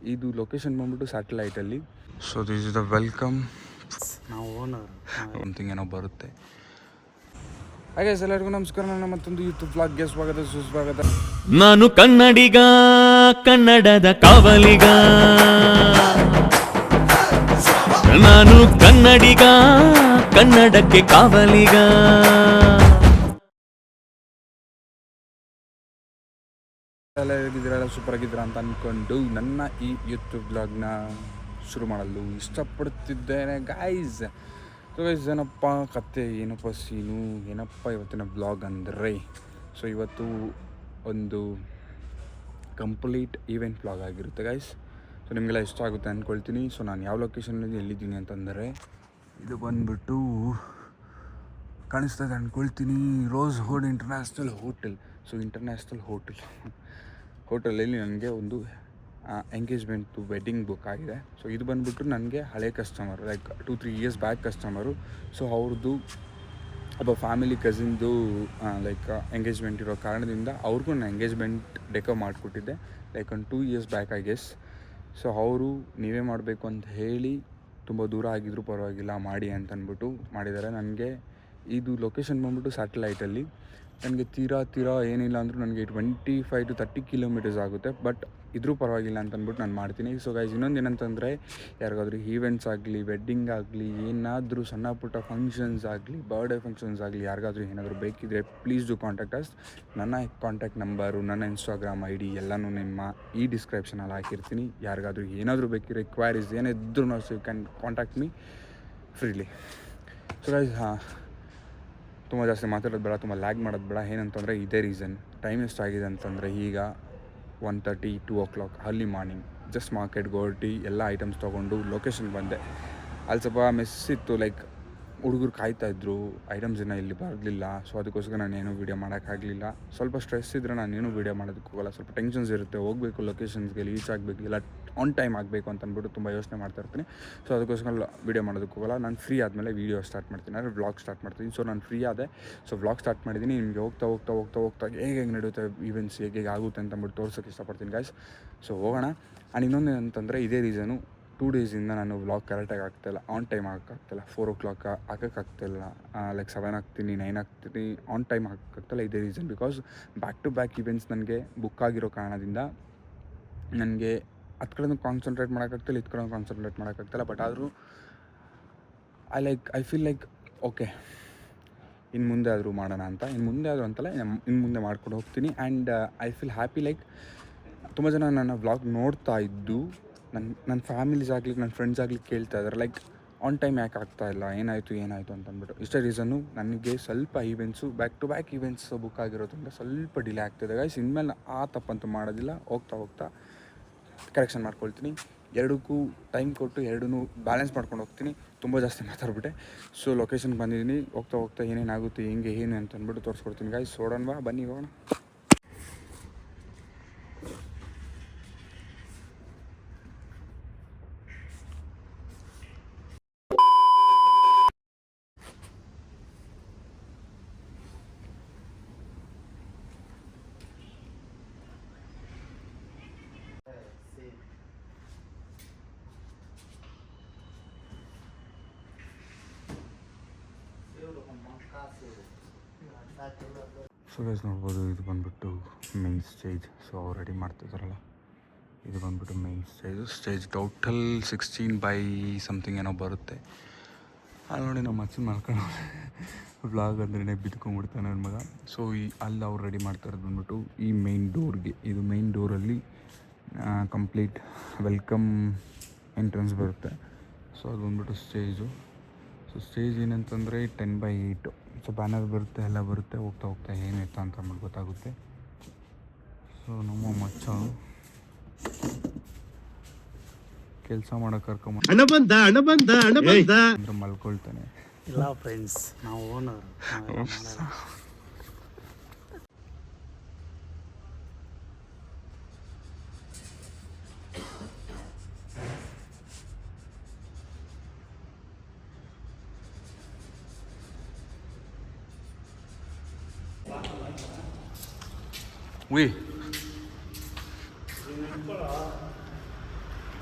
ಇದು ಲೊಕೇಶನ್ ಬಂದ್ಬಿಟ್ಟು ಸ್ಯಾಟಲೈಟಲ್ಲಿ. So this is the welcome. ನಾವು ಓನರ್ ಸಮಥಿಂಗ್ ಏನೋ ಬರುತ್ತೆ. ಹಾಗೆ ಎಲ್ಲರಿಗೂ ನಮಸ್ಕಾರ. ನನ್ನ ಮತ್ತೊಂದು ಯೂಟ್ಯೂಬ್ ವ್ಲಾಗ್ಗೆ ಸ್ವಾಗತ ಸುಸ್ವಾಗತ. ನಾನು ಕನ್ನಡಿಗ, ಕನ್ನಡದ ಕಾವಲಿಗ. ನಾನು ಕನ್ನಡಿಗ, ಕನ್ನಡಕ್ಕೆ ಕಾವಲಿಗ. ಎಲ್ಲ ಹೇಗಿದ್ದೀರ, ಸೂಪರ್ ಆಗಿದ್ದೀರಾ ಅಂತ ಅಂದ್ಕೊಂಡು ನನ್ನ ಈ ಯೂಟ್ಯೂಬ್ ವ್ಲಾಗ್ನ ಶುರು ಮಾಡಲು ಇಷ್ಟಪಡುತ್ತಿದ್ದೇನೆ ಗೈಸ್. ಸೊ ಗೈಸ್, ಏನಪ್ಪ ಕತೆ, ಏನಪ್ಪ ಸೀನು, ಏನಪ್ಪ ಇವತ್ತಿನ ವ್ಲಾಗ್ ಅಂದರೆ, ಸೊ ಇವತ್ತು ಒಂದು ಕಂಪ್ಲೀಟ್ ಈವೆಂಟ್ ವ್ಲಾಗ್ ಆಗಿರುತ್ತೆ ಗೈಸ್. ಸೊ ನಿಮಗೆಲ್ಲ ಇಷ್ಟ ಆಗುತ್ತೆ ಅಂದ್ಕೊಳ್ತೀನಿ. ಸೊ ನಾನು ಯಾವ ಲೊಕೇಶನಲ್ಲಿ ಎಲ್ಲಿದ್ದೀನಿ ಅಂತಂದರೆ, ಇದು ಬಂದುಬಿಟ್ಟು ಕಾಣಿಸ್ತದೆ ಅಂದ್ಕೊಳ್ತೀನಿ, Rosewood International Hotel. So international ಹೋಟೆಲಲ್ಲಿ ನನಗೆ ಒಂದು ಎಂಗೇಜ್ಮೆಂಟು ವೆಡ್ಡಿಂಗ್ ಬುಕ್ ಆಗಿದೆ. ಸೊ ಇದು ಬಂದುಬಿಟ್ಟು ನನಗೆ ಹಳೆ customer, like 2-3 years back customer. So ಅವ್ರದ್ದು ಒಬ್ಬ ಫ್ಯಾಮಿಲಿ ಕಸಿನ್ದು ಲೈಕ್ ಎಂಗೇಜ್ಮೆಂಟ್ ಇರೋ ಕಾರಣದಿಂದ ಅವ್ರಿಗೂ ನಾನು ಎಂಗೇಜ್ಮೆಂಟ್ ಡೆಕೋ ಮಾಡಿಕೊಟ್ಟಿದ್ದೆ, ಲೈಕ್ ಒಂದು 2 years back I guess. So ಅವರು ನೀವೇ ಮಾಡಬೇಕು ಅಂತ ಹೇಳಿ, ತುಂಬ ದೂರ ಆಗಿದ್ರೂ ಪರವಾಗಿಲ್ಲ ಮಾಡಿ ಅಂತ ಅಂದ್ಬಿಟ್ಟು ಮಾಡಿದ್ದಾರೆ. ನನಗೆ ಇದು ಲೊಕೇಶನ್ ಬಂದ್ಬಿಟ್ಟು ಸ್ಯಾಟಲೈಟಲ್ಲಿ. ನನಗೆ ತೀರಾ ಏನಿಲ್ಲ ಅಂದರೂ ನನಗೆ 25 to 30 ಕಿಲೋಮೀಟರ್ಸ್ ಆಗುತ್ತೆ, ಬಟ್ ಇದ್ರೂ ಪರವಾಗಿಲ್ಲ ಅಂತ ಅಂದ್ಬಿಟ್ಟು ನಾನು ಮಾಡ್ತೀನಿ. ಸೊ ಗೈಸ್, ಇನ್ನೊಂದು ಏನಂತಂದರೆ, ಯಾರಿಗಾದ್ರೂ ಈವೆಂಟ್ಸ್ ಆಗಲಿ, ವೆಡ್ಡಿಂಗ್ ಆಗಲಿ, ಏನಾದರೂ ಸಣ್ಣ ಪುಟ್ಟ ಫಂಕ್ಷನ್ಸ್ ಆಗಲಿ, ಬರ್ಡೇ ಫಂಕ್ಷನ್ಸ್ ಆಗಲಿ, ಯಾರಿಗಾದ್ರೂ ಏನಾದರೂ ಬೇಕಿದ್ದರೆ ಪ್ಲೀಸ್ ಡು ಕಾಂಟ್ಯಾಕ್ಟ್ ಅಸ್. ನನ್ನ ಕಾಂಟ್ಯಾಕ್ಟ್ ನಂಬರು, ನನ್ನ ಇನ್ಸ್ಟಾಗ್ರಾಮ್ ID ಎಲ್ಲನೂ ನಿಮ್ಮ ಈ ಡಿಸ್ಕ್ರಿಪ್ಷನಲ್ಲಿ ಹಾಕಿರ್ತೀನಿ. ಯಾರಿಗಾದ್ರೂ ಏನಾದರೂ ಬೇಕಿರೋ ರಿಕ್ವೈರೀಸ್ ಏನಿದ್ರೂ you can contact me freely. So guys, ತುಂಬ ಜಾಸ್ತಿ ಮಾತಾಡೋದು ಬೇಡ, ತುಂಬ ಲ್ಯಾಗ್ ಮಾಡೋದು ಬೇಡ. ಏನಂತಂದರೆ ಇದೇ ರೀಸನ್. ಟೈಮ್ ಎಷ್ಟಾಗಿದೆ ಅಂತಂದರೆ ಈಗ 1:30, 2 o'clock ಅರ್ಲಿ ಮಾರ್ನಿಂಗ್. ಜಸ್ಟ್ ಮಾರ್ಕೆಟ್ಗೆ ಹೊರಟಿ ಎಲ್ಲ ಐಟಮ್ಸ್ ತೊಗೊಂಡು ಲೊಕೇಶನ್ಗೆ ಬಂದೆ. ಅಲ್ಲಿ ಸ್ವಲ್ಪ ಮೆಸ್ ಇತ್ತು, ಲೈಕ್ ಹುಡುಗರು ಕಾಯ್ತಾಯಿದ್ರು, ಐಟಮ್ಸ್ ಏನೋ ಇಲ್ಲಿ ಬರಲಿಲ್ಲ. ಸೊ ಅದಕ್ಕೋಸ್ಕರ ನಾನೇನು ವೀಡಿಯೋ ಮಾಡೋಕ್ಕಾಗಲಿಲ್ಲ. ಸ್ವಲ್ಪ ಸ್ಟ್ರೆಸ್ ಇದ್ದರೆ ನಾನೇನು ವೀಡಿಯೋ ಮಾಡೋದಕ್ಕೆ ಹೋಗಲ್ಲ. ಸ್ವಲ್ಪ ಟೆನ್ಷನ್ಸ್ ಇರುತ್ತೆ, ಹೋಗಬೇಕು ಲೊಕೇಶನ್ಸ್ಗೆ, ರೀಚ್ ಆಗಬೇಕು, ಇಲ್ಲ ಆನ್ ಟೈಮ್ ಆಗಬೇಕು ಅಂತ ಅಂದ್ಬಿಟ್ಟು ತುಂಬ ಯೋಚನೆ ಮಾಡ್ತಾಯಿರ್ತೀನಿ. ಸೊ ಅದಕ್ಕೋಸ್ಕರ ವೀಡಿಯೋ ಮಾಡೋದಕ್ಕೆ ಹೋಗಲ್ಲ. ನಾನು ಫ್ರೀ ಆದಮೇಲೆ ವೀಡಿಯೋ ಸ್ಟಾರ್ಟ್ ಮಾಡ್ತೀನಿ, ಅಂದರೆ ವ್ಲಾಗ್ ಸ್ಟಾರ್ಟ್ ಮಾಡ್ತೀನಿ. ಸೊ ನಾನು ಫ್ರೀ ಆದೆ, ಸೊ ವ್ಲಾಗ್ ಸ್ಟಾರ್ಟ್ ಮಾಡಿದ್ದೀನಿ. ನಿಮಗೆ ಹೋಗ್ತಾ ಹೇಗೆ ನಡೆಯುತ್ತೆ ಈವೆಂಟ್ಸ್, ಹೇಗೆ ಆಗುತ್ತೆ ಅಂತ ಅಂದ್ಬಿಟ್ಟು ತೋರ್ಸೋಕ್ಕೆ ಇಷ್ಟಪಡ್ತೀನಿ ಗೈಸ್. ಸೊ ಹೋಗೋಣ. ಆ್ಯಂಡ್ ಇನ್ನೊಂದು ಏನಂತಂದರೆ, ಇದೇ ರೀಸನು 2 ಡೇಸಿಂದ ನಾನು ವ್ಲಾಗ್ ಕರೆಕ್ಟಾಗಿ ಆಗ್ತಾಯಿಲ್ಲ, ಆನ್ ಟೈಮ್ ಹಾಕೋಕ್ಕಾಗ್ತಾಯಿಲ್ಲ. 4 o'clock ಹಾಕೋಕ್ಕಾಗ್ತಾಯಿಲ್ಲ, ಲೈಕ್ 7 ಆಗ್ತೀನಿ, 9 ಆಗ್ತೀನಿ, ಆನ್ ಟೈಮ್ ಹಾಕೋಕ್ಕಾಗ್ತಾಯಿಲ್ಲ. ಇದೇ reason. Because back to back events ನನಗೆ ಬುಕ್ ಆಗಿರೋ ಕಾರಣದಿಂದ ನನಗೆ ಹತ್ತು ಕಡೆನೂ ಕಾನ್ಸಂಟ್ರೇಟ್ ಮಾಡೋಕ್ಕಾಗ್ತಿಲ್ಲ, ಇದು ಕಡೆ ಕಾನ್ಸಂಟ್ರೇಟ್ ಮಾಡೋಕ್ಕಾಗ್ತಾಯಿಲ್ಲ. ಬಟ್ ಆದರೂ ಐ ಫೀಲ್ ಲೈಕ್ ಓಕೆ, ಇನ್ನು ಮುಂದೆ ಆದರೂ ಮಾಡೋಣ ಅಂತ. ಇನ್ನು ಮುಂದೆ ಮಾಡ್ಕೊಂಡು ಹೋಗ್ತೀನಿ. And I feel happy. Like ತುಂಬ ಜನ ನನ್ನ ವ್ಲಾಗ್ ನೋಡ್ತಾ ಇದ್ದು ನನ್ನ ಫ್ಯಾಮಿಲೀಸ್ ಆಗಲಿ, ನನ್ನ ಫ್ರೆಂಡ್ಸ್ ಆಗಲಿ ಕೇಳ್ತಾ ಇದ್ದಾರೆ, ಲೈಕ್ ಆನ್ ಟೈಮ್ ಯಾಕೆ ಆಗ್ತಾಯಿಲ್ಲ, ಏನಾಯಿತು ಅಂತ ಅಂದ್ಬಿಟ್ಟು. ಇಷ್ಟೇ ರೀಸನ್ನು. ನನಗೆ ಸ್ವಲ್ಪ events back to back events book ಆಗಿರೋದ್ರಿಂದ ಸ್ವಲ್ಪ ಡಿಲೇ ಆಗ್ತಿದೆ ಗೈಸ್. ಇನ್ಮೇಲೆ ಆ ತಪ್ಪಂತೂ ಮಾಡೋದಿಲ್ಲ. ಹೋಗ್ತಾ ಕರೆಕ್ಷನ್ ಮಾಡ್ಕೊಳ್ತೀನಿ. ಎರಡಕ್ಕೂ ಟೈಮ್ ಕೊಟ್ಟು ಎರಡನ್ನೂ ಬ್ಯಾಲೆನ್ಸ್ ಮಾಡ್ಕೊಂಡು ಹೋಗ್ತೀನಿ. ತುಂಬ ಜಾಸ್ತಿ ಮಾತಾಡ್ಬಿಟ್ಟೆ. ಸೊ ಲೊಕೇಶನ್ಗೆ ಬಂದಿದ್ದೀನಿ. ಹೋಗ್ತಾ ಏನೇನಾಗುತ್ತೆ, ಹೆಂಗೆ ಏನು ಅಂತ ಅಂದ್ಬಿಟ್ಟು ತೋರಿಸ್ಕೊಡ್ತೀನಿ ಗೈಸ್. ಸೋಡೋಣ, ಬನ್ನಿ ಹೋಗೋಣ. ಸೊ ಗೈಸ್ ನೋಡ್ಬೋದು, ಇದು ಬಂದುಬಿಟ್ಟು ಮೈನ್ ಸ್ಟೇಜ್. ಸೊ ಅವ್ರು ರೆಡಿ ಮಾಡ್ತಿದ್ದಾರಲ್ಲ, ಇದು ಬಂದುಬಿಟ್ಟು ಮೈನ್ ಸ್ಟೇಜ್ ಟೋಟಲ್ 16 by ಏನೋ ಬರುತ್ತೆ. ಅಲ್ಲಿ ನೋಡಿ ನಮ್ಮ ಅಚ್ಚನ ಮಾಡ್ಕೊಂಡು ವ್ಲಾಗ್ ಅಂದ್ರೆ ಬಿದ್ಕೊಂಡ್ಬಿಡ್ತಾನೆ ನನ್ನ ಮಗ. ಸೊ ಅಲ್ಲಿ ಅವ್ರು ರೆಡಿ ಮಾಡ್ತಾಯಿರೋದು ಬಂದ್ಬಿಟ್ಟು ಈ ಮೈನ್ ಡೋರ್ಗೆ. ಇದು ಮೈನ್ ಡೋರಲ್ಲಿ ಕಂಪ್ಲೀಟ್ ವೆಲ್ಕಮ್ ಎಂಟ್ರೆನ್ಸ್ ಬರುತ್ತೆ. ಸೊ ಅದು ಬಂದ್ಬಿಟ್ಟು ಸ್ಟೇಜು. ಸೊ ಸ್ಟೇಜ್ ಏನಂತಂದರೆ 10x8. ಸೊ ಬ್ಯಾನರ್ ಬರುತ್ತೆ, ಎಲ್ಲ ಬರುತ್ತೆ. ಹೋಗ್ತಾ ಏನಿತ್ತು ಅಂತ ಅಂದ್ಬಿಟ್ಟು ಗೊತ್ತಾಗುತ್ತೆ. ಸೊ ನಮ್ಮ ಮಚ್ಚ ಕೆಲಸ ಮಾಡೋಕೆ ಕರ್ಕೊಂಬಂದ ಅಂದ್ರೆ ಮಲ್ಕೊಳ್ತಾನೆ. ಇಲ್ಲ ಫ್ರೆಂಡ್ಸ್, ನಾವು ಓನರ್.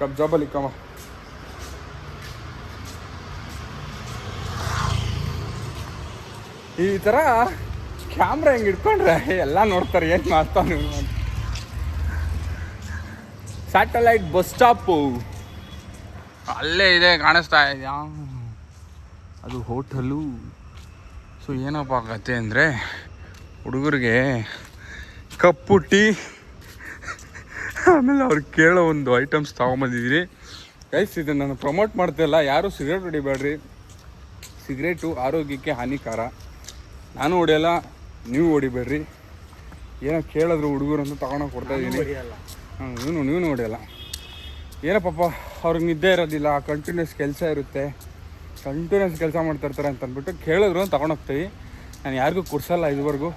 ಕಬ್ಜಾಬಲ್ಲಿ ಕಮ ಈ ಥರ ಕ್ಯಾಮ್ರಾ ಹೆಂಗೆ ಇಟ್ಕೊಂಡ್ರೆ ಎಲ್ಲ ನೋಡ್ತಾರೆ ಏನು ಮಾಡ್ತಾನೆ ಅಂತ. ಸ್ಯಾಟಲೈಟ್ ಬಸ್ ಸ್ಟಾಪು ಅಲ್ಲೇ ಇದೆ, ಕಾಣಿಸ್ತಾ ಇದೆಯಾ? ಅದು ಹೋಟೆಲು. ಸೊ ಏನಪ್ಪ ಕತೆ ಅಂದರೆ, ಹುಡುಗರಿಗೆ ಕಪ್ಪು ಟೀ ಆಮೇಲೆ ಅವ್ರಿಗೆ ಕೇಳೋ ಒಂದು ಐಟಮ್ಸ್ ತೊಗೊಂಬಂದಿದ್ದೀರಿ ಗೈಸ್. ಇದನ್ನು ನಾನು ಪ್ರಮೋಟ್ ಮಾಡ್ತಾಯಿಲ್ಲ, ಯಾರೂ ಸಿಗರೇಟ್ ಹೊಡಿಬೇಡ್ರಿ. ಸಿಗರೇಟು ಆರೋಗ್ಯಕ್ಕೆ ಹಾನಿಕಾರ. ನಾನು ಹೊಡೆಯಲ್ಲ, ನೀವು ಹೊಡಿಬೇಡ್ರಿ. ಏನೋ ಕೇಳಿದ್ರು ಹುಡುಗರು ಅಂತ ತೊಗೊಂಡೋಗಿ ಕೊಡ್ತಾಯಿದ್ದೀನಿ. ನೀನು ಹೊಡೆಯಲ್ಲ. ಏನೋ ಪಾಪ ಅವ್ರಿಗೆ ನಿದ್ದೆ ಇರೋದಿಲ್ಲ, ಕಂಟಿನ್ಯೂಸ್ ಕೆಲಸ ಇರುತ್ತೆ, ಕಂಟಿನ್ಯೂಸ್ ಕೆಲಸ ಮಾಡ್ತಾಯಿರ್ತಾರೆ ಅಂತ ಅಂದ್ಬಿಟ್ಟು ಕೇಳಿದ್ರು ಅಂತ ತೊಗೊಂಡೋಗ್ತೀವಿ. ನಾನು ಯಾರಿಗೂ ಕೊಡ್ಸಲ್ಲ ಇದುವರೆಗೂ,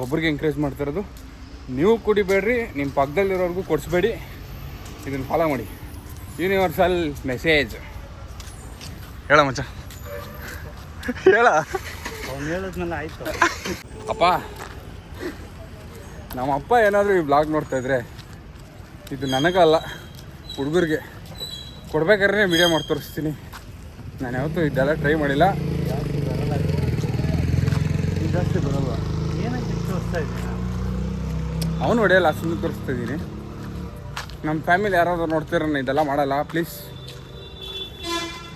ಒಬ್ರಿಗೆ ಎಂಕರೇಜ್ ಮಾಡ್ತಿರೋದು. ನೀವು ಕುಡಿಬೇಡ್ರಿ, ನಿಮ್ಮ ಪಕ್ಕದಲ್ಲಿರೋರ್ಗೂ ಕೊಡಿಸ್ಬೇಡಿ. ಇದನ್ನು ಫಾಲೋ ಮಾಡಿ. Universal message. ಹೇಳ ಮಚ್ಚ, ಹೇಳ. ಅವ್ನು ಹೇಳಿದ್ಮೇಲೆ ಆಯಿತು. ಅಪ್ಪ, ನಮ್ಮ ಅಪ್ಪ ಏನಾದರೂ ಈ ಬ್ಲಾಗ್ ನೋಡ್ತಾಯಿದ್ರೆ ಇದು ನನಗಲ್ಲ, ಹುಡುಗರಿಗೆ ಕೊಡ್ಬೇಕಾದ್ರೆ ವಿಡಿಯೋ ಮಾಡಿ ತೋರಿಸ್ತೀನಿ. ನಾನು ಯಾವತ್ತೂ ಇದೆಲ್ಲ ಟ್ರೈ ಮಾಡಿಲ್ಲ. ಜಾಸ್ತಿ ಬರಲ್ವ? ಏನಕ್ಕೆ ತೋರಿಸ್ತಾ ಇದ್ದೀನಿ? ಅವನು ಹೊಡೆಯಲ್ಲ, ಸುಮ್ಮನೆ ತೋರಿಸ್ತಾ ಇದ್ದೀನಿ. ನಮ್ಮ ಫ್ಯಾಮಿಲಿ ಯಾರಾದರೂ ನೋಡ್ತೀರ, ಇದೆಲ್ಲ ಮಾಡಲ್ಲ. ಪ್ಲೀಸ್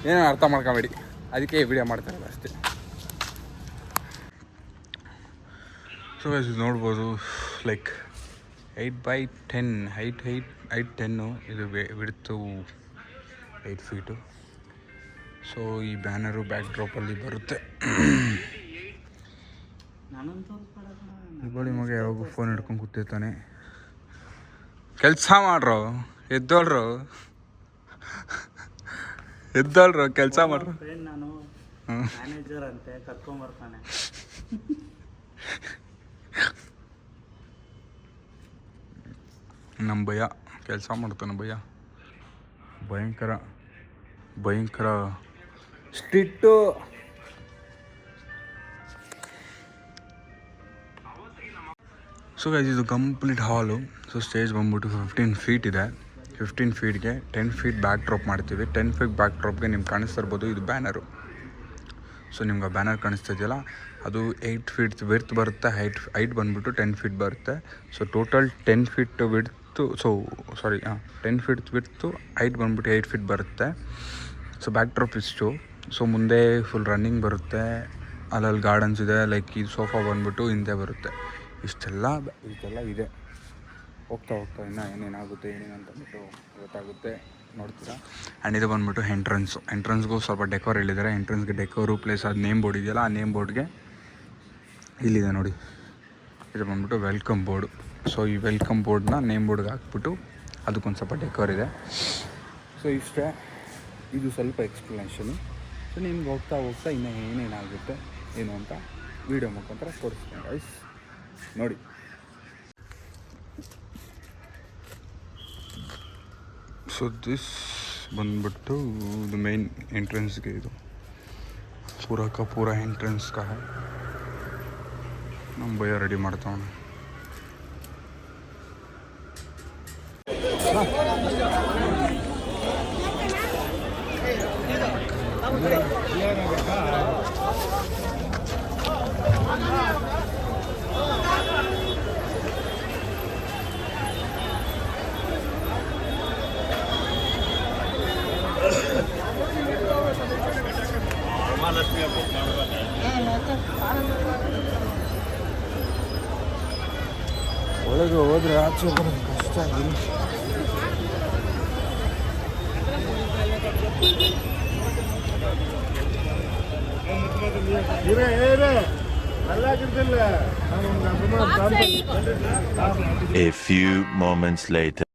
ಏನೋ ಅರ್ಥ ಮಾಡ್ಕೊಬೇಡಿ, ಅದಕ್ಕೆ ಈ ವಿಡಿಯೋ ಮಾಡ್ತಾರಲ್ಲ ಅಷ್ಟೇ. ಸೊ ಇದು ನೋಡ್ಬೋದು, ಲೈಕ್ 8x10 8x10 ಇದು ಬಿಡ್ತು 8 ಫೀಟು. ಸೊ ಈ ಬ್ಯಾನರು ಬ್ಯಾಕ್ ಡ್ರಾಪಲ್ಲಿ ಬರುತ್ತೆ. ಇಬ್ಬಳಿ ಮಗ ಯಾವಾಗೂ ಫೋನ್ ಹಿಡ್ಕೊಂಡು ಕೂತಿರ್ತಾನೆ. ಕೆಲಸ ಮಾಡ್ರೋ, ಎದ್ದೋಳ್ರು ಕೆಲಸ ಮಾಡ್ರು. ನಾನು ಮ್ಯಾನೇಜರ್ ಅಂತೆ ಕರ್ಕೊಂಬರ್ತಾನೆ. ನಮ್ಮ ಭಯ ಕೆಲಸ ಮಾಡ್ತಾನೆ, ಭಯ ಭಯಂಕರ ಸ್ಟ್ರಿಕ್ಟು. ಸೊ ಗೈಸ್ ಇದು ಕಂಪ್ಲೀಟ್ ಹಾಲು. ಸೊ ಸ್ಟೇಜ್ ಬಂದ್ಬಿಟ್ಟು 15 ಫೀಟ್ ಇದೆ. 15 ಫೀಟ್ಗೆ 10 ಫೀಟ್ ಬ್ಯಾಕ್ ಡ್ರಾಪ್ ಮಾಡ್ತೀವಿ. 10 ಫೀಟ್ ಬ್ಯಾಕ್ ಡ್ರಾಪ್ಗೆ ನಿಮ್ಗೆ ಕಾಣಿಸ್ತಾ ಇರ್ಬೋದು, ಇದು ಬ್ಯಾನರು. ಸೊ ನಿಮ್ಗೆ ಆ ಬ್ಯಾನರ್ ಕಾಣಿಸ್ತಾ ಇದೆಯಲ್ಲ, ಅದು 8 ಫೀಟ್ ವಿಡ್ತ್ ಬರುತ್ತೆ. ಹೈಟ್ ಬಂದ್ಬಿಟ್ಟು 10 ಫೀಟ್ ಬರುತ್ತೆ. So total 10 feet width, 10 feet width, height ಬಂದ್ಬಿಟ್ಟು 8 ಫೀಟ್ ಬರುತ್ತೆ. ಸೊ ಬ್ಯಾಕ್ ಡ್ರಾಪ್ ಇಷ್ಟು. ಸೊ ಮುಂದೆ ಫುಲ್ ರನ್ನಿಂಗ್ ಬರುತ್ತೆ, ಅಲ್ಲಲ್ಲಿ ಗಾರ್ಡನ್ಸ್ ಇದೆ. ಲೈಕ್ ಈ ಸೋಫಾ ಬಂದ್ಬಿಟ್ಟು ಹಿಂದೆ ಬರುತ್ತೆ. ಇಷ್ಟೆಲ್ಲ ಇದೆ. ಹೋಗ್ತಾ ಇನ್ನೂ ಏನೇನಾಗುತ್ತೆ ಏನೇನಂತಂದ್ಬಿಟ್ಟು ಗೊತ್ತಾಗುತ್ತೆ, ನೋಡ್ತೀರಾ. ಆ್ಯಂಡ್ ಇದು ಬಂದ್ಬಿಟ್ಟು ಎಂಟ್ರೆನ್ಸ್ಗೂ ಸ್ವಲ್ಪ ಡೆಕೋರ್ ಹೇಳಿದ್ದಾರೆ. ಎಂಟ್ರೆನ್ಸ್ಗೆ ಡೆಕೋರು ಪ್ಲೇಸ್ ಅದು ನೇಮ್ ಬೋರ್ಡ್ ಇದೆಯಲ್ಲ, ಆ ನೇಮ್ ಬೋರ್ಡ್ಗೆ ಇಲ್ಲಿದೆ ನೋಡಿ, ಇದು ಬಂದ್ಬಿಟ್ಟು ವೆಲ್ಕಮ್ ಬೋರ್ಡು. ಸೊ ಈ ವೆಲ್ಕಮ್ ಬೋರ್ಡ್ನ ನೇಮ್ ಬೋರ್ಡ್ಗೆ ಹಾಕ್ಬಿಟ್ಟು ಅದಕ್ಕೊಂದು ಸ್ವಲ್ಪ ಡೆಕೋರ್ ಇದೆ. ಸೊ ಇಷ್ಟೇ, ಇದು ಸ್ವಲ್ಪ ಎಕ್ಸ್ಪ್ಲನೇಷನು. ಸೊ ನಿಮ್ಗೆ ಹೋಗ್ತಾ ಇನ್ನೂ ಏನೇನಾಗುತ್ತೆ ಏನು ಅಂತ ವೀಡಿಯೋ ಮುಖಾಂತರ ತೋರಿಸ್ತೀನಿ ಗೈಸ್, ನೋಡಿ. ಸೊ ದಿಸ್ ಬಂದ್ಬಿಟ್ಟು ಇದು ಮೇನ್ ಎಂಟ್ರೆನ್ಸ್ಗೆ, ಇದು ಪೂರಾ ಎಂಟ್ರೆನ್ಸ್ ಕಾ है. ನಮ್ಮ ಭಯ ರೆಡಿ ಮಾಡ್ತಾವಣ. ಒಳಗೆ ಹೋದ್ರೆ ಆಚೆ ಬರೋದು ಕಷ್ಟ ಆಗಿದೆ. A few moments later.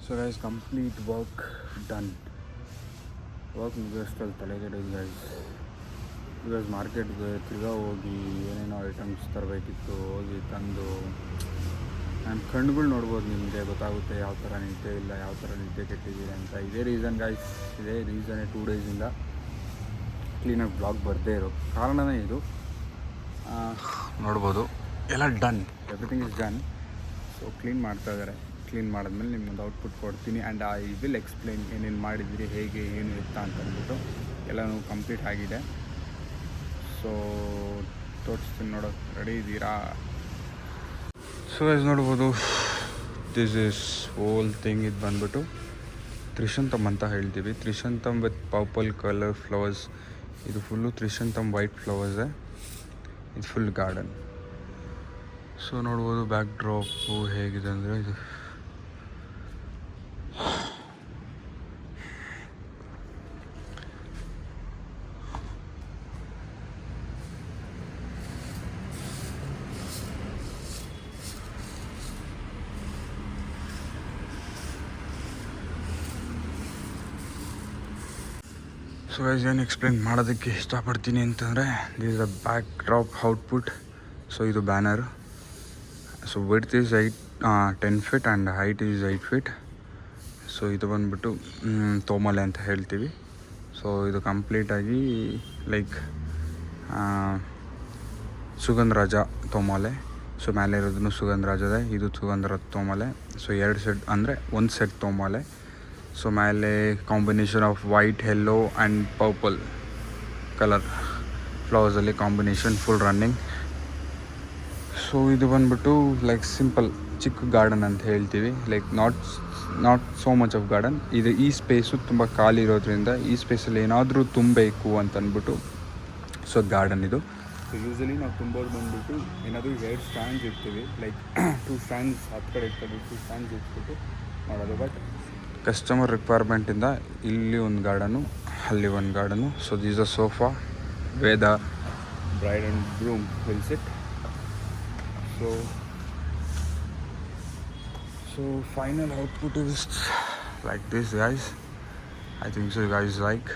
So guys, complete work done. Work ಮುಗಿಸ್ತಲ್ಲಿ ತಲೆಗಡೆ ಗೈಸ್ ಮಾರ್ಕೆಟ್ಗೆ ತಿರ್ಗಾ ಹೋಗಿ ಏನೇನೋ ಐಟಮ್ಸ್ ತರಬೇಕಿತ್ತು, ಹೋಗಿ ತಂದು ನನ್ನ ಕಣ್ಣುಗಳು ನೋಡ್ಬೋದು, ನಿಮಗೆ ಗೊತ್ತಾಗುತ್ತೆ ಯಾವ ಥರ ನಿದ್ದೆ ಇಲ್ಲ, ಯಾವ ಥರ ನಿದ್ದೆ ಕೆಟ್ಟಿದ್ದೀರಿ ಅಂತ. ಇದೇ ರೀಸನ್ ಗೈಸ್, ಇದೇ ರೀಸನ್ನೇ 2 ಡೇಸಿಂದ ಕ್ಲೀನಾಗಿ ಬ್ಲಾಗ್ ಬರದೇ ಇರೋ ಕಾರಣನೇ ಇದು. ನೋಡ್ಬೋದು ಎಲ್ಲ done, everything is done. So clean ಮಾಡ್ತಾ ಇದ್ದಾರೆ. ಕ್ಲೀನ್ ಮಾಡಿದ್ಮೇಲೆ ನಿಮ್ಗೊಂದು ಔಟ್ಪುಟ್ ಕೊಡ್ತೀನಿ. ಆ್ಯಂಡ್ ಐ ವಿಲ್ ಎಕ್ಸ್ಪ್ಲೈನ್ ಏನೇನು ಮಾಡಿದಿರಿ, ಹೇಗೆ ಏನು ಎತ್ತ ಅಂತ ಅಂದ್ಬಿಟ್ಟು ಎಲ್ಲನೂ ಕಂಪ್ಲೀಟ್ ಆಗಿದೆ. ಸೊ ತೋರಿಸ್ತೀನಿ, ನೋಡೋಕೆ ರೆಡಿ ಇದ್ದೀರಾ? ಸೊ ಗೈಸ್ ನೋಡ್ಬೋದು, ದಿಸ್ ಇಸ್ ಹೋಲ್ ಥಿಂಗ್. ಇದು ಬಂದ್ಬಿಟ್ಟು ತ್ರಿಶಂತಮ್ ಅಂತ ಹೇಳ್ತೀವಿ. ತ್ರಿಶಂತಮ್ ವಿತ್ ಪರ್ಪಲ್ ಕಲರ್ ಫ್ಲವರ್ಸ್. ಇದು ಫುಲ್ಲು ತ್ರಿಶಂತಮ್ ವೈಟ್ ಫ್ಲವರ್ಸೇ. ಇದು ಫುಲ್ ಗಾರ್ಡನ್. ಸೊ ನೋಡ್ಬೋದು ಬ್ಯಾಕ್ ಡ್ರಾಪು ಹೇಗಿದೆ ಅಂದರೆ ಇದು ಸೊ ಗೈಸ್ ಏನು ಎಕ್ಸ್ಪ್ಲೇನ್ ಮಾಡೋದಕ್ಕೆ ಇಷ್ಟಪಡ್ತೀನಿ ಅಂತಂದರೆ, this is a backdrop output. So ಇದು banner. So width is 10 feet and height is 8 feet. So ಇದು ಬಂದ್ಬಿಟ್ಟು ತೋಮಲೆ ಅಂತ ಹೇಳ್ತೀವಿ. ಸೊ ಇದು ಕಂಪ್ಲೀಟಾಗಿ ಲೈಕ್ ಸುಗಂಧರಾಜ ತೋಮಲೆ. ಸೊ ಮೇಲೆ ಇರೋದನ್ನು ಸುಗಂಧರಾಜದ, ಇದು ಸುಗಂಧರಾಜ ತೋಮಲೆ. ಸೊ 2 ಸೆಟ್ ಅಂದರೆ 1 ಸೆಟ್ ತೋಮಲೆ. ಸೊ ಮೇಲೆ combination of white, yellow and purple colour ಫ್ಲವರ್ಸಲ್ಲಿ ಕಾಂಬಿನೇಷನ್ ಫುಲ್ ರನ್ನಿಂಗ್. ಸೊ ಇದು ಬಂದ್ಬಿಟ್ಟು ಲೈಕ್ ಸಿಂಪಲ್ ಚಿಕ್ಕ ಗಾರ್ಡನ್ ಅಂತ ಹೇಳ್ತೀವಿ. Like not so much of garden. ಇದು ಈ ಸ್ಪೇಸು ತುಂಬ ಖಾಲಿ ಇರೋದ್ರಿಂದ ಈ ಸ್ಪೇಸಲ್ಲಿ ಏನಾದರೂ ತುಂಬಬೇಕು ಅಂತ ಅಂದ್ಬಿಟ್ಟು ಸೊ ಗಾರ್ಡನ್ ಇದು. ಸೊ ಯೂಸಲಿ ನಾವು ತುಂಬೋದು ಬಂದುಬಿಟ್ಟು ಏನಾದರೂ 2 ಸ್ಟ್ಯಾಂಡ್ಸ್ ಇರ್ತೀವಿ. ಲೈಕ್ 2 ಸ್ಟ್ಯಾಂಡ್ಸ್ ಹತ್ತು ಕಡೆ ಇರ್ತದೆ, 2 ಸ್ಟ್ಯಾಂಡ್ಸ್ ಇಟ್ಬಿಟ್ಟು ಮಾಡೋದು. ಬಟ್ ಕಸ್ಟಮರ್ ರಿಕ್ವೈರ್ಮೆಂಟಿಂದ ಇಲ್ಲಿ ಒಂದು ಗಾರ್ಡನು, ಅಲ್ಲಿ ಒಂದು garden. So these a sofa Veda bride and groom will sit. So final output is like this, guys. I think so you guys like.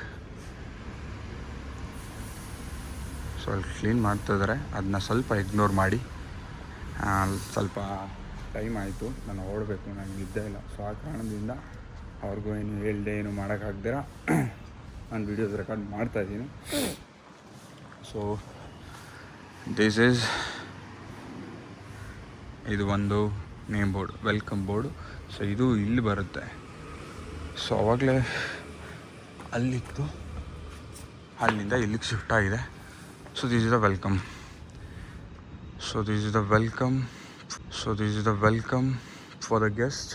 So ಅಲ್ಲಿ ಕ್ಲೀನ್ ಮಾಡ್ತಾಯಿದ್ದಾರೆ, ಅದನ್ನ ಸ್ವಲ್ಪ ಇಗ್ನೋರ್ ಮಾಡಿ. ಸ್ವಲ್ಪ ಟೈಮ್ ಆಯಿತು, ನಾನು ಓಡಬೇಕು, ನನಗೆ ನಿದ್ದೆ ಇಲ್ಲ. ಸೊ ಆ ಕಾರಣದಿಂದ ಅವ್ರಿಗೂ ಏನು ಹೇಳ್ದೆ ಏನು ಮಾಡೋಕ್ಕಾಗ್ದಿರ ನಾನು ವೀಡಿಯೋಸ್ ರೆಕಾರ್ಡ್ ಮಾಡ್ತಾಯಿದ್ದೀನಿ. ಸೊ ದಿಸ್ ಈಸ್, ಇದು ಒಂದು name board, welcome board. So ಇದು ಇಲ್ಲಿ ಬರುತ್ತೆ. ಸೊ ಆವಾಗಲೇ ಅಲ್ಲಿತ್ತು, ಅಲ್ಲಿಂದ ಇಲ್ಲಿಗೆ ಶಿಫ್ಟ್ ಆಗಿದೆ. So this is the welcome. So this is the welcome. So this is the welcome for the guest.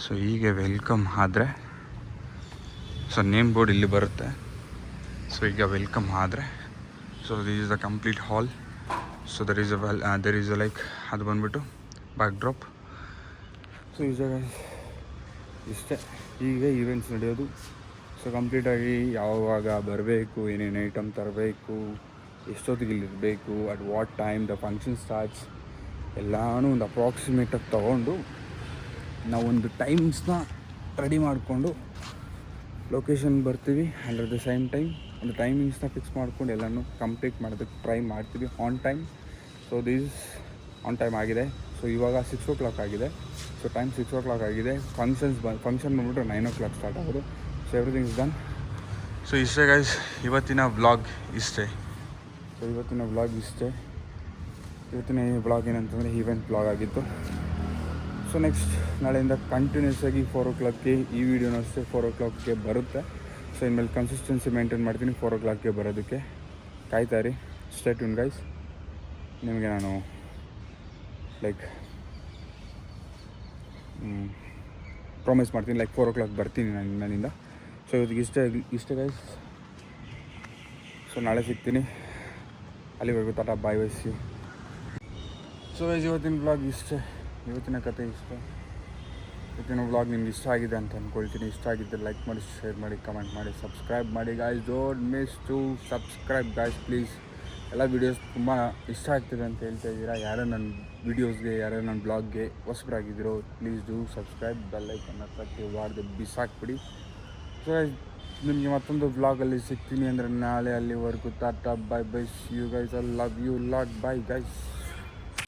So ಹೀಗೆ ವೆಲ್ಕಮ್ ಆದರೆ, ಸೊ ನೇಮ್ ಬೋರ್ಡ್ ಇಲ್ಲಿ ಬರುತ್ತೆ. ಸೊ ಈಗ ವೆಲ್ಕಮ್ ಆದರೆ, so this is the complete hall. So there is a like ಅದು ಬಂದ್ಬಿಟ್ಟು back drop. So ಇಷ್ಟೇ ಈಗ ಈವೆಂಟ್ಸ್ ನಡೆಯೋದು. ಸೊ ಕಂಪ್ಲೀಟಾಗಿ ಯಾವಾಗ ಬರಬೇಕು, ಏನೇನು ಐಟಮ್ ತರಬೇಕು, ಎಷ್ಟೊತ್ತಿಗೆ ಇಲ್ಲಿರಬೇಕು, at what time the function starts, ಎಲ್ಲನೂ ಒಂದು ಅಪ್ರಾಕ್ಸಿಮೇಟಾಗಿ ತೊಗೊಂಡು ನಾವೊಂದು ಟೈಮ್ಸ್ನ ರೆಡಿ ಮಾಡಿಕೊಂಡು ಲೊಕೇಶನ್ ಬರ್ತೀವಿ. And at the same time ಒಂದು ಟೈಮಿಂಗ್ಸ್ನ ಫಿಕ್ಸ್ ಮಾಡ್ಕೊಂಡು ಎಲ್ಲನೂ ಕಂಪ್ಲೀಟ್ ಮಾಡೋದಕ್ಕೆ ಟ್ರೈ ಮಾಡ್ತೀವಿ on time. So this on time ಆಗಿದೆ. ಸೊ ಇವಾಗ 6 o'clock ಆಗಿದೆ. ಸೊ ಟೈಮ್ 6 o'clock ಆಗಿದೆ. ಫಂಕ್ಷನ್ ಬಂದ್ಬಿಟ್ಟು 9 o'clock ಸ್ಟಾರ್ಟ್ ಆಗೋದು. So everything is done. So ಇಷ್ಟೇ ಗೈಸ್ ಇವತ್ತಿನ ವ್ಲಾಗ್ ಇಷ್ಟೇ. ಸೊ ಇವತ್ತಿನ ವ್ಲಾಗ್ ಏನಂತಂದರೆ ಈವೆಂಟ್ ವ್ಲಾಗ್ ಆಗಿತ್ತು. ಸೊ ನೆಕ್ಸ್ಟ್ ನಾಳೆಯಿಂದ ಕಂಟಿನ್ಯೂಸ್ ಆಗಿ 4 o'clockಗೆ ಈ ವಿಡಿಯೋನೂ ಅಷ್ಟೇ 4 o'clockಗೆ ಬರುತ್ತೆ. ಸೊ ಇನ್ಮೇಲೆ ಕನ್ಸಿಸ್ಟೆನ್ಸಿ ಮೇಂಟೈನ್ ಮಾಡ್ತೀನಿ 4 o'clockಗೆ ಬರೋದಕ್ಕೆ. ಕಾಯ್ತಾ ಇರಿ, ಸ್ಟೇ ಟ್ಯೂನ್ ಗೈಸ್. ನಿಮಗೆ ನಾನು ಲೈಕ್ ಪ್ರಾಮಿಸ್ ಮಾಡ್ತೀನಿ, ಲೈಕ್ 4 o'clock ಬರ್ತೀನಿ ನನ್ನಿಂದ. ಸೊ ಇವತ್ತಿಗೆ ಇಷ್ಟೇ ಗೈಸ್. ಸೊ ನಾಳೆ ಸಿಗ್ತೀನಿ, ಅಲ್ಲಿವರೆಗೂ tata bye bye see you. So guys ಇವತ್ತಿನ ವ್ಲಾಗ್ ಇಷ್ಟೇ, ಇವತ್ತಿನ ಕತೆ ಇಷ್ಟೇ. ಇವತ್ತಿನ ವ್ಲಾಗ್ ನಿಮ್ಗೆ ಇಷ್ಟ ಆಗಿದೆ ಅಂತ ಅಂದ್ಕೊಳ್ತೀನಿ. ಇಷ್ಟ ಆಗಿದ್ದರೆ ಲೈಕ್ ಮಾಡಿ, ಶೇರ್ ಮಾಡಿ, ಕಮೆಂಟ್ ಮಾಡಿ, ಸಬ್ಸ್ಕ್ರೈಬ್ ಮಾಡಿ guys. Don't miss to subscribe guys please. ಎಲ್ಲ ವೀಡಿಯೋಸ್ ತುಂಬ ಇಷ್ಟ ಆಗ್ತಿದೆ ಅಂತ ಹೇಳ್ತಾ ಇದ್ದೀರಾ. ಯಾರೋ ನನ್ನ ವೀಡಿಯೋಸ್ಗೆ, ಯಾರೋ ನನ್ನ ಬ್ಲಾಗ್ಗೆ ಹೊಸಬರಾಗಿದ್ದೀರೋ ಪ್ಲೀಸ್ ಡೂ ಸಬ್ಸ್ಕ್ರೈಬ್. ಬೆಲ್ ಐಕನ್ನ ತಟ್ಟಿ ವಾಡ್ದು ಬಿಸಾಕ್ಬಿಡಿ. ಸೊ ನಿಮಗೆ ಮತ್ತೊಂದು ವ್ಲಾಗಲ್ಲಿ ಸಿಗ್ತೀನಿ ಅಂದರೆ ನಾಳೆ. ಅಲ್ಲಿವರೆಗೂ tata bye bye see you guys. I love you lot. Bye guys.